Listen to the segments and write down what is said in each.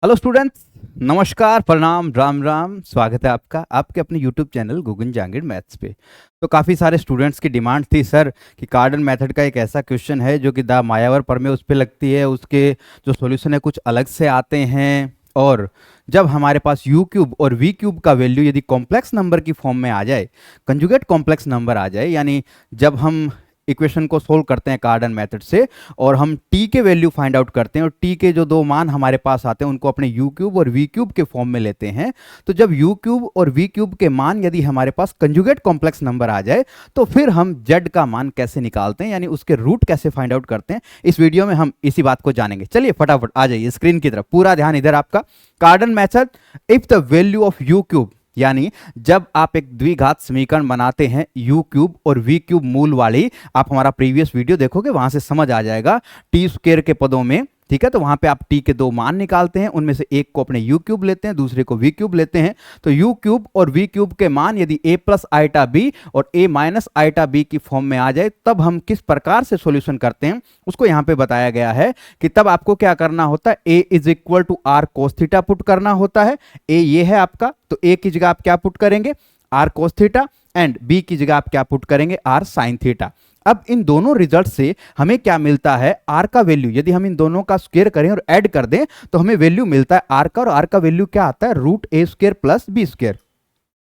Hello students, नमस्कार, प्रणाम, राम राम। स्वागत है आपका आपके अपने यूट्यूब चैनल गगन जहांगीर मैथ्स पे। तो काफ़ी सारे स्टूडेंट्स की डिमांड थी सर कि कार्डन मेथड का एक ऐसा क्वेश्चन है जो कि द मायावर पर में उस पे लगती है, उसके जो सॉल्यूशन है कुछ अलग से आते हैं। और जब हमारे पास यू क्यूब और वी क्यूब का वैल्यू यदि कॉम्प्लेक्स नंबर की फॉर्म में आ जाए, कंजुगेट कॉम्प्लेक्स नंबर आ जाए, यानी जब हम इक्वेशन को सोल्व करते हैं कार्डन मेथड से और हम t के वैल्यू फाइंड आउट करते हैं और t के जो दो मान हमारे पास आते हैं उनको अपने u क्यूब और v क्यूब के फॉर्म में लेते हैं, तो जब u क्यूब और v क्यूब के मान यदि हमारे पास कंजुगेट कॉम्प्लेक्स नंबर आ जाए तो फिर हम z का मान कैसे निकालते हैं, यानी उसके रूट कैसे फाइंड आउट करते हैं। इस वीडियो में हम इसी बात को जानेंगे। चलिए फटाफट आ जाइए स्क्रीन की तरफ, पूरा ध्यान इधर आपका। कार्डन method, if the value of u cube, यानी जब आप एक द्विघात समीकरण बनाते हैं u क्यूब और v क्यूब मूल वाली, आप हमारा प्रीवियस वीडियो देखोगे वहां से समझ आ जाएगा, टी स्क्वायर के पदों में, ठीक है। तो वहां पे आप t के दो मान निकालते हैं, उनमें से एक को अपने u क्यूब लेते हैं, दूसरे को v क्यूब लेते हैं। तो u क्यूब और v क्यूब के मान यदि a प्लस आइटा b और a माइनस आइटा b की फॉर्म में आ जाए तब हम किस प्रकार से सॉल्यूशन करते हैं उसको यहाँ पे बताया गया है कि तब आपको क्या करना होता है, a is equal to r cos theta put करना होता है। a ये है आपका, तो a की जगह आप क्या पुट करेंगे, r cos theta, and b की जगह आप क्या पुट करेंगे, आर साइन थीटा। अब इन दोनों रिजल्ट से हमें क्या मिलता है, आर का वैल्यू यदि हम इन दोनों का स्क्वायर करें और ऐड कर दें तो हमें वैल्यू मिलता है आर का, और आर का वैल्यू क्या आता है, root a square plus b square.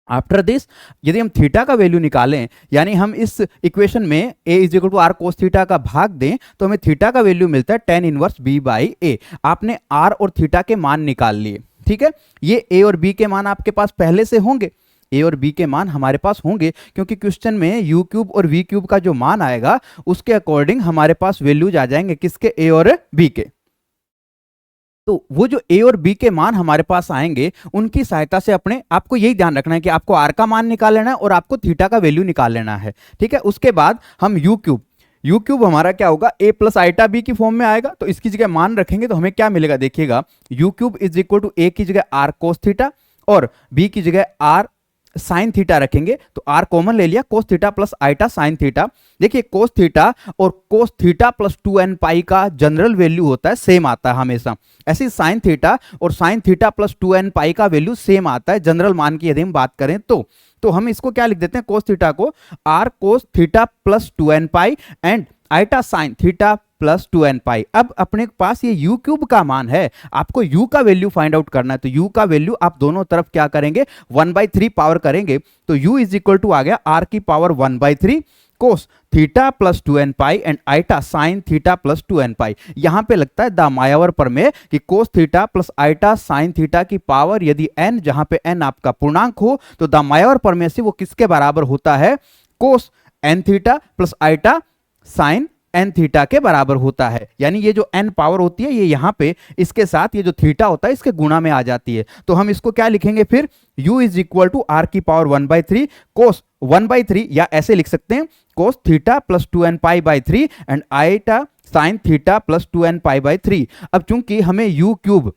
After this यदि हम थीटा का वैल्यू निकालें, यानी हम इस इक्वेशन में a is equal to r cos theta का भाग दें तो हमें थीटा का वैल्यू मिलता है tan इनवर्स b बाई ए। आपने r और थीटा के मान निकाल लिए, ठीक है। ये a और b के मान आपके पास पहले से होंगे, a और b के मान हमारे पास होंगे क्योंकि क्वेश्चन में u क्यूब और v क्यूब का जो मान आएगा उसके अकॉर्डिंग हमारे पास वैल्यूज आ जाएंगे, किसके, a और b के। तो वो जो a और b के मान हमारे पास आएंगे उनकी सहायता से अपने आपको यही ध्यान रखना है कि आपको r का मान निकाल लेना है और आपको थीटा का वैल्यू निकाल लेना है, ठीक है। उसके बाद हम यू क्यूब हमारा क्या होगा, a प्लस आइटा b की फॉर्म में आएगा, तो इसकी जगह मान रखेंगे तो हमें क्या मिलेगा, देखिएगा, u cube is equal to a की जगह आर कोस थीटा और b की जगह आर साइन थीटा रखेंगे, तो आर कॉमन ले लिया, cos theta plus iota sine theta. देखिए कोस थीटा और कोस थीटा प्लस 2n पाई का जनरल वैल्यू होता है, सेम आता है हमेशा। ऐसे साइन थीटा और साइन थीटा प्लस 2n पाई का वैल्यू सेम आता है जनरल मान की यदि हम बात करें तो हम इसको क्या लिख देते हैं, कोस थीटा को r cos theta plus 2n pi and iota sine theta plus 2n pi. अब अपने पास ये यू क्यूब का मान है, आपको u का वैल्यू फाइंड आउट करना है, तो u का वैल्यू आप दोनों तरफ क्या करेंगे, 1/3 पावर करेंगे, तो u इज इक्वल टू आ गया r की power 1/3 cos theta plus 2n pi and iota sine theta plus 2n pi. यहां पे लगता है द मायावर पर में कि cos theta plus iota sine theta की पावर यदि n, जहां पे n आपका पूर्णांक हो, तो द मायावर पर में से वो किसके बराबर होता है, cos n theta plus iota sine n theta के बराबर होता है। यानी ये जो एन पावर होती है ये यहाँ पे इसके साथ ये जो थीटा होता है इसके गुणा में आ जाती है, तो हम इसको क्या लिखेंगे फिर, u is equal to r की पावर 1/3 कोस 1/3, या ऐसे लिख सकते हैं cos theta plus 2n pi by 3 and iota sine theta plus 2n pi by 3। अब चूंकि हमें u क्यूब,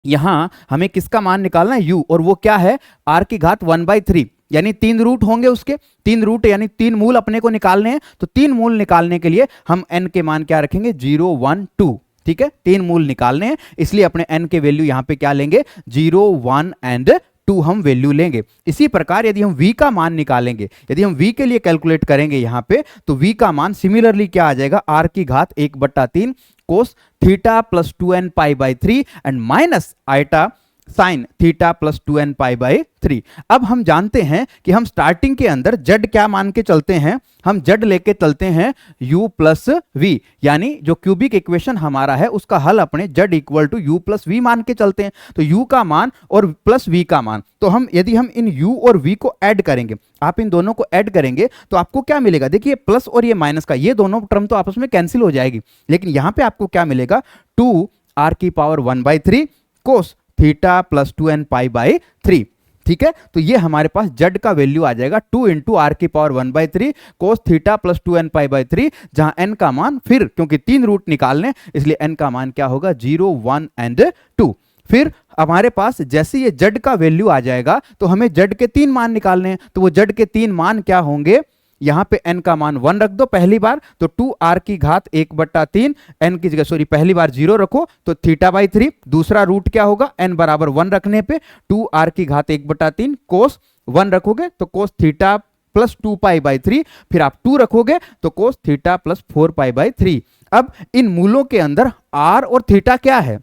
यहां हमें किसका मान निकालना है, u, और वो क्या है, r की घात 1/3, यानी 3 रूट होंगे उसके, 3 रूट यानी 3 मूल अपने को निकालने हैं, तो 3 मूल निकालने के लिए हम n के मान क्या रखेंगे, 0 1 2, ठीक है। 3 मूल निकालने हैं इसलिए अपने n के वैल्यू यहां पे क्या लेंगे, 0 1 एंड 2 हम वैल्यू लेंगे। इसी प्रकार यदि हम v का मान निकालेंगे, यदि हम v के लिए कैलकुलेट करेंगे यहां पे, तो v का मान सिमिलरली क्या आ जाएगा, r की घात 1/3 cos theta plus 2n pi by 3 and minus iota sine theta plus 2n pi by 3। अब हम जानते हैं कि हम स्टार्टिंग के अंदर z क्या मान के चलते हैं, हम z लेके चलते हैं u प्लस v, यानी जो क्यूबिक इक्वेशन हमारा है उसका हल अपने z equal to u plus v मान के चलते हैं, तो u का मान और प्लस v का मान, तो हम यदि हम इन u और v को ऐड करेंगे, आप इन दोनों को ऐड करेंगे तो आपको क्या मिलेगा, देखिए प्लस और ये माइनस का, ये दोनों टर्म तो आपस में कैंसिल हो जाएगी, लेकिन यहां पे आपको क्या मिलेगा, 2 r की power 1/3 cos theta plus 2n pi by 3, ठीक है। तो ये हमारे पास z का वैल्यू आ जाएगा 2 इंटू आर की power 1/3 cos theta plus 2n pi by 3, जहां n का मान फिर क्योंकि 3 रूट निकालने इसलिए n का मान क्या होगा, 0 1 एंड 2। फिर हमारे पास जैसे ये z का वैल्यू आ जाएगा तो हमें z के 3 मान निकालने हैं, तो वो z के 3 मान क्या होंगे, यहाँ पे n का मान 1 रख दो पहली बार, तो 2r की घात 1/3, n की जगह सॉरी पहली बार 0 रखो तो θ/3। दूसरा रूट क्या होगा, n बराबर 1 रखने पे 2r की घात 1/3 कोस 1 रखोगे तो कोस थीटा प्लस 2π/3, फिर आप 2 रखोगे तो कोस थीटा प्लस 4π/3। अब इन मूलों के अंदर r और थीटा क्या है,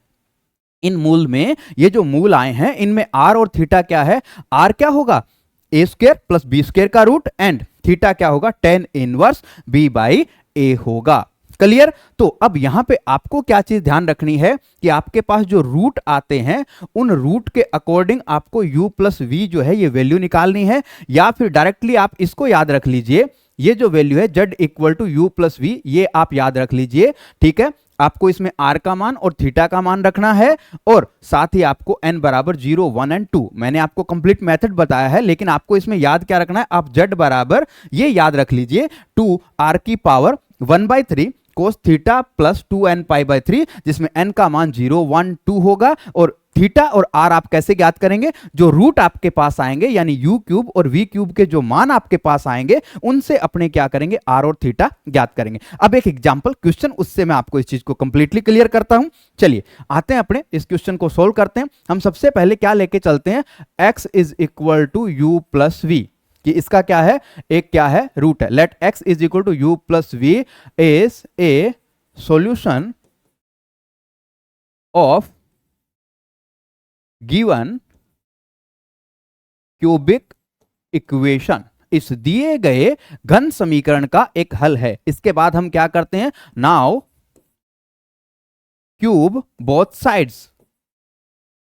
इन मूल में ये जो मूल आए हैं इनमें r और थीटा क्या है, r क्या होगा a² प्लस b² का रूट, एंड थीटा क्या होगा tan इनवर्स b/a होगा। क्लियर। तो अब यहां पे आपको क्या चीज ध्यान रखनी है कि आपके पास जो रूट आते हैं उन रूट के अकॉर्डिंग आपको u प्लस v जो है ये वैल्यू निकालनी है, या फिर डायरेक्टली आप इसको याद रख लीजिए, ये जो वैल्यू है z equal to u plus v, ये आप याद रख लीजिए। ठीक है, आपको इसमें r का मान और थीटा का मान रखना है, और साथ ही आपको n बराबर 0, 1 एंड 2, मैंने आपको कंप्लीट मेथड बताया है, लेकिन आपको इसमें याद क्या रखना है, आप z बराबर ये याद रख लीजिए 2r की power 1/3 cos theta plus 2nπ/3, जिसमें n का मान 0, 1, 2 होगा, और थीटा और r आप कैसे ज्ञात करेंगे, जो रूट आपके पास आएंगे यानी u³ और v³ के जो मान आपके पास आएंगे उनसे अपने क्या करेंगे, r और थीटा ज्ञात करेंगे। अब एक एग्जांपल क्वेश्चन, उससे मैं आपको इस चीज को कंप्लीटली क्लियर करता हूं। चलिए आते हैं अपने इस क्वेश्चन को सोल्व करते हैं। हम सबसे पहले क्या लेके चलते हैं, x is equal to u plus v, कि इसका क्या है, एक क्या है रूट है। Let x is equal to u plus v is a solution of given cubic equation, इस दिए गए घन समीकरण का एक हल है। इसके बाद हम क्या करते हैं, नाउ क्यूब बोथ साइड्स,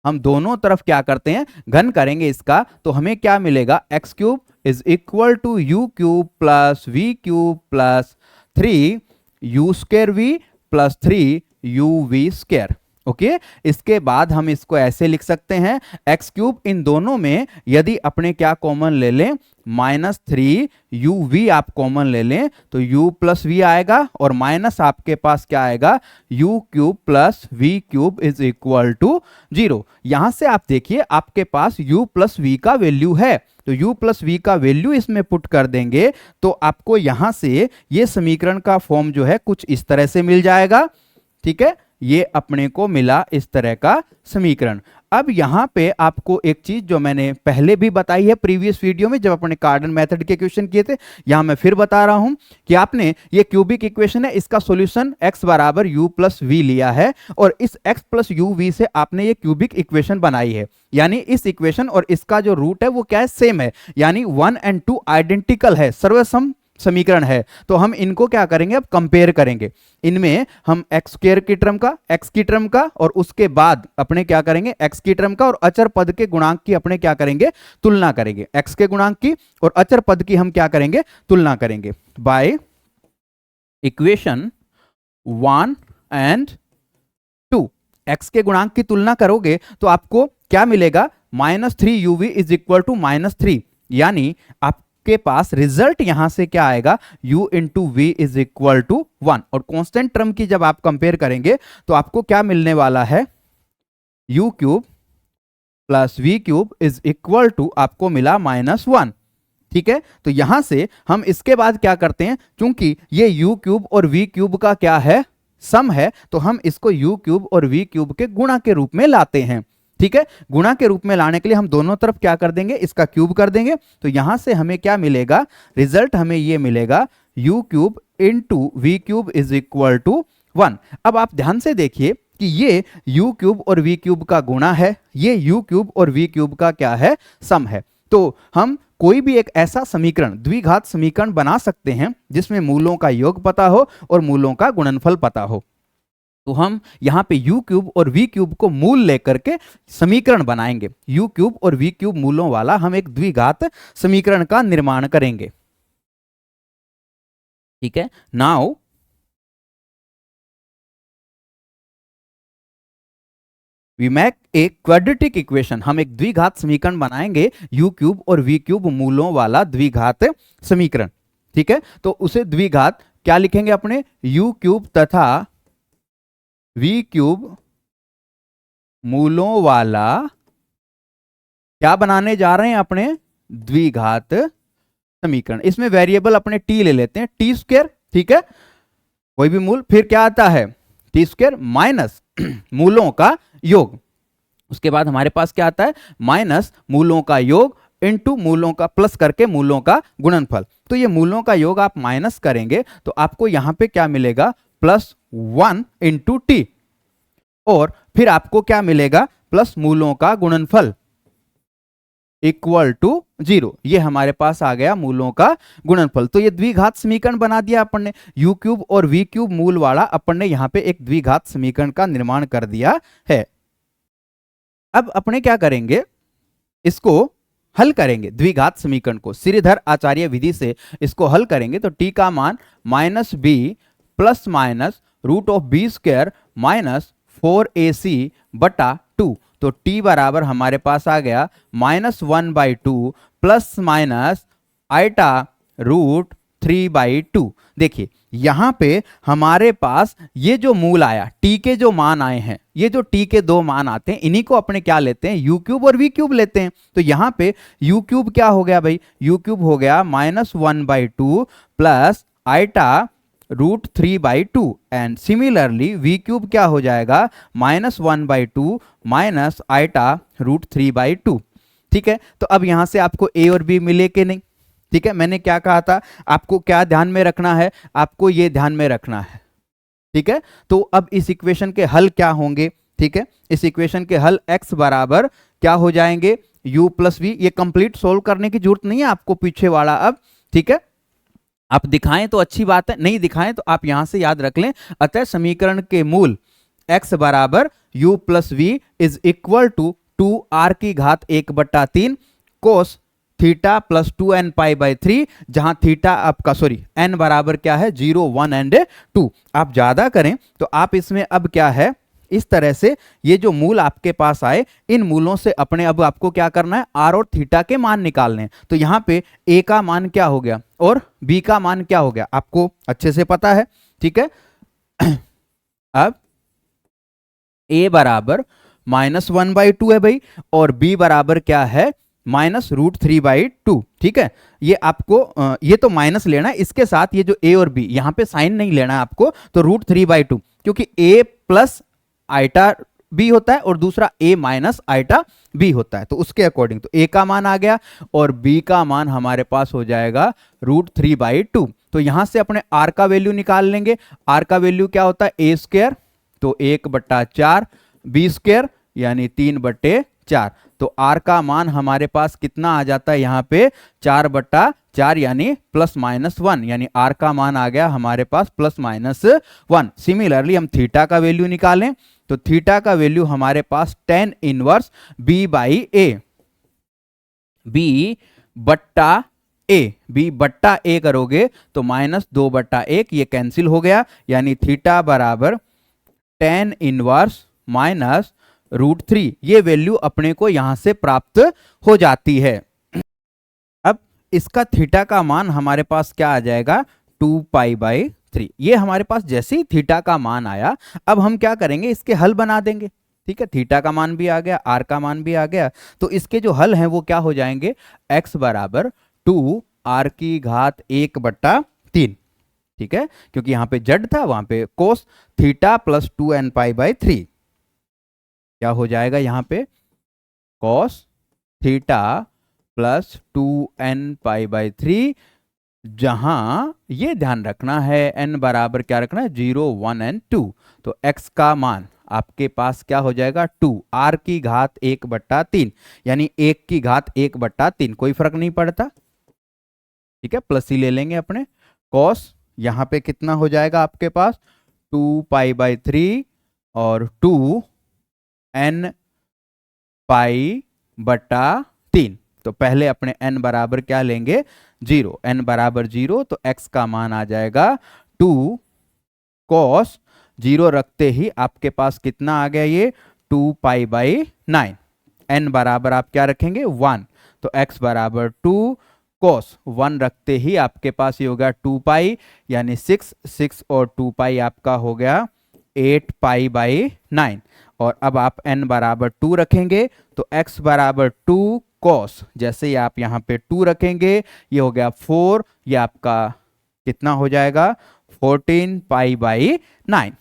हम दोनों तरफ क्या करते हैं, घन करेंगे इसका, तो हमें क्या मिलेगा, x³ is equal to u³ plus v³ plus 3u² plus 3uv²। Okay, इसके बाद हम इसको ऐसे लिख सकते हैं, x³ इन दोनों में यदि अपने क्या कॉमन ले लें, -3uv आप कॉमन ले लें तो u प्लस v आएगा, और माइनस आपके पास क्या आएगा, u³ plus v³ is equal to 0। यहां से आप देखिए आपके पास u प्लस v का वैल्यू है, तो u प्लस v का वैल्यू इसमें पुट कर देंगे तो आपको यहां से ये समीकरण का फॉर्म जो है कुछ इस तरह से मिल जाएगा। ठीक है, ये अपने को मिला इस तरह का समीकरण। अब यहां पे आपको एक चीज जो मैंने पहले भी बताई है प्रीवियस वीडियो में जब अपने कार्डन मेथड के क्वेश्चन किए थे, यहां मैं फिर बता रहा हूं कि आपने ये क्यूबिक इक्वेशन है, इसका सॉल्यूशन x बराबर u प्लस v लिया है, और इस x प्लस u v से आपने ये क्यूबिक इक्वेशन बनाई है, यानी इस इक्वेशन और इसका जो रूट है वो क्या है, सेम है, यानी 1 and 2 आइडेंटिकल है, सर्वसम समीकरण है। तो हम इनको क्या करेंगे, अब कंपेयर करेंगे, इनमें हम x² की टर्म का, x की टर्म का, और उसके बाद अपने क्या करेंगे, x की टर्म का और अचर पद के गुणांक की अपने क्या करेंगे, तुलना करेंगे। x के गुणांक की और अचर पद की हम क्या करेंगे, तुलना करेंगे बाय इक्वेशन 1 and 2। x के गुणांक की तुलना करोगे तो आपको क्या मिलेगा, -3uv इज इक्वल टू -3, यानी आप के पास रिजल्ट यहां से क्या आएगा, u into v is equal to 1, और कांस्टेंट टर्म की जब आप कंपेयर करेंगे तो आपको क्या मिलने वाला है, u³ plus v³ is equal to आपको मिला -1। ठीक है, तो यहां से हम इसके बाद क्या करते हैं, क्योंकि ये u³ और v³ का क्या है, सम है, तो हम इसको u³ और v³ के गुणा के रूप में लाते हैं। ठीक है, गुणा के रूप में लाने के लिए हम दोनों तरफ क्या कर देंगे, इसका क्यूब कर देंगे, तो यहां से हमें क्या मिलेगा, रिजल्ट हमें ये मिलेगा u³ into v³ is equal to 1। अब आप ध्यान से देखिए कि ये u³ और v³ का गुणा है, ये u³ और v³ का क्या है, सम है। तो हम कोई भी एक ऐसा समीकरण, द्विघात समीकरण बना सकते हैं जिसमें मूलों का योग पता हो और मूलों का गुणनफल पता हो। तो हम यहां पे u³ और v³ को मूल लेकर के समीकरण बनाएंगे, u³ और v³ मूलों वाला हम एक द्विघात समीकरण का निर्माण करेंगे। ठीक है, now we make a quadratic equation, हम एक द्विघात समीकरण बनाएंगे u³ और v³ मूलों वाला द्विघात समीकरण। ठीक है, तो उसे द्विघात क्या लिखेंगे अपने, u³ तथा v³ मूलों वाला क्या बनाने जा रहे हैं अपने, द्विघात समीकरण। इसमें वेरिएबल अपने टी ले लेते हैं, टी स्क्वायर, ठीक है, कोई भी मूल, फिर क्या आता है टी स्क्वायर माइनस मूलों का योग, उसके बाद हमारे पास क्या आता है माइनस मूलों का योग इनटू मूलों का प्लस करके मूलों का गुणनफल। तो ये मूलों का योग आप माइनस करेंगे तो आपको यहां पे क्या मिलेगा +1 इंटू टी, और फिर आपको क्या मिलेगा प्लस मूलों का गुणनफल इक्वल टू 0। ये हमारे पास आ गया मूलों का गुणनफल। तो ये द्विघात समीकरण बना दिया अपन ने, u क्यूब और v क्यूब मूल वाला अपन ने यहां पे एक द्विघात समीकरण का निर्माण कर दिया है। अब अपने क्या करेंगे, इसको हल करेंगे, द्विघात समीकरण को श्रीधर आचार्य विधि से इसको हल करेंगे तो t का मान -b plus minus root of b square minus 4ac बटा 2। तो t बराबर हमारे पास आ गया -1/2 प्लस माइनस आइटा रूट 3/2। देखिए यहां पे हमारे पास ये जो मूल आया, t के जो मान आए हैं, ये जो t के दो मान आते हैं, इन्हीं को अपने क्या लेते हैं u क्यूब और v क्यूब लेते हैं। तो यहां पे u क्यूब क्या हो गया भाई, u क्यूब हो गया -1/2 plus iota root 3/2 and similarly v cube क्या हो जाएगा -1/2 माइनस आइटा रूट 3/2। ठीक है, तो अब यहां से आपको a और b मिले कि नहीं। ठीक है, मैंने क्या कहा था, आपको क्या ध्यान में रखना है, आपको ये ध्यान में रखना है। ठीक है, तो अब इस इक्वेशन के हल क्या होंगे। ठीक है, इस इक्वेशन के हल x बराबर क्या हो जाएंगे u प्लस वी। ये कंप्लीट सोल्व करने की जरूरत नहीं है आपको पीछे वाला अब। ठीक है, आप दिखाएं तो अच्छी बात है, नहीं दिखाएं तो आप यहां से याद रख लें। अतः समीकरण के मूल x बराबर u plus v is equal to 2r की घात 1/3 cos theta plus 2n pi by 3, जहां थीटा आपका n बराबर क्या है 0, 1 एंड 2। आप ज्यादा करें तो आप इसमें अब क्या है, इस तरह से ये जो मूल आपके पास आए, इन मूलों से अपने अब आपको क्या करना है r और थीटा के मान निकालने हैं। तो यहां पे a का मान क्या हो गया और b का मान क्या हो गया, आपको अच्छे से पता है। ठीक है, अब a बराबर -1/2 है भाई, और b बराबर क्या है -√3/2। ठीक है, ये आपको ये तो माइनस लेना है, इसके साथ ये जो a और b यहां पे साइन नहीं लेना है आपको, तो √3/2, क्योंकि a प्लस आइटा b होता है और दूसरा a माइनस आइटा b होता है। तो उसके अकॉर्डिंग तो a का मान आ गया और b का मान हमारे पास हो जाएगा √3/2। तो यहां से अपने r का वैल्यू निकाल लेंगे। r का वैल्यू क्या होता है a स्क्वायर, तो 1/4, b स्क्वायर यानी 3/4। तो r का मान हमारे पास कितना आ जाता है यहाँ पे 4/4 यानी +-1, यानी r का मान आ गया हमारे पास +-1। सिमिलरली हम थीटा का वैल्यू निकालें तो थीटा का वैल्यू हमारे पास tan इनवर्स b/a, b/a करोगे तो -2/1 ये कैंसिल हो गया, यानी थीटा बराबर tan इनवर्स -√3। ये वैल्यू अपने को यहां से प्राप्त हो जाती है। अब इसका थीटा का मान हमारे पास क्या आ जाएगा 2π/3। ये हमारे पास जैसे ही थीटा का मान आया, अब हम क्या करेंगे इसके हल बना देंगे। ठीक है, थीटा का मान भी आ गया, r का मान भी आ गया, तो इसके जो हल हैं वो क्या हो जाएंगे, x बराबर 2r की घात 1/3। ठीक है, क्योंकि यहां पे जड था, वहां पे कोस थीटा प्लस 2nπ/3 क्या हो जाएगा, यहां पे cos थीटा प्लस 2nπ/3, जहां ये ध्यान रखना है n बराबर क्या रखना है 0, 1 एंड 2। तो x का मान आपके पास क्या हो जाएगा 2, r की घात 1/3 यानी 1 की घात 1/3, कोई फर्क नहीं पड़ता। ठीक है, प्लस ही ले लेंगे अपने। cos यहां पे कितना हो जाएगा आपके पास 2π/3 और 2n/3। तो पहले अपने n बराबर क्या लेंगे 0, n बराबर 0, तो x का मान आ जाएगा 2 cos 0 रखते ही आपके पास कितना आ गया, ये 2π/9। n बराबर आप क्या रखेंगे 1, तो x बराबर 2 cos 1 रखते ही आपके पास ये हो गया 2π यानी 6 और 2π आपका हो गया 8π/9। और अब आप n बराबर 2 रखेंगे तो x बराबर 2 कॉस, जैसे ही आप यहाँ पे 2 रखेंगे ये हो गया 4, ये आपका कितना हो जाएगा 14 पाई बाई 9।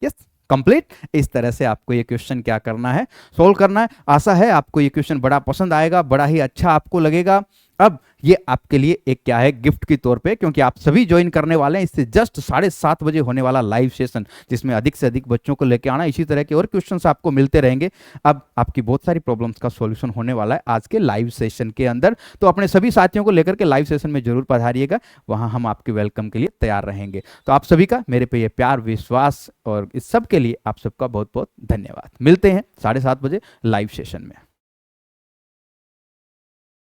Yes, complete. इस तरह से आपको ये क्वेश्चन क्या करना है, सोल्व करना है। आशा है आपको ये क्वेश्चन बड़ा पसंद आएगा, बड़ा ही अच्छा आपको लगेगा। अब ये आपके लिए एक क्या है, गिफ्ट के तौर पे, क्योंकि आप सभी ज्वाइन करने वाले हैं इससे जस्ट 7:30 बजे होने वाला लाइव सेशन, जिसमें अधिक से अधिक बच्चों को लेके आना, इसी तरह के और क्वेश्चंस आपको मिलते रहेंगे। अब आपकी बहुत सारी प्रॉब्लम्स का सॉल्यूशन होने वाला है आज के लाइव सेशन के अंदर, तो अपने सभी साथियों को लेकर के लाइव सेशन में जरूर पधारिएगा, वहां हम आपके वेलकम के लिए तैयार रहेंगे। तो आप सभी का मेरे पे ये प्यार, विश्वास और इस सब के लिए आप सबका बहुत बहुत धन्यवाद। मिलते हैं 7:30 बजे लाइव सेशन में।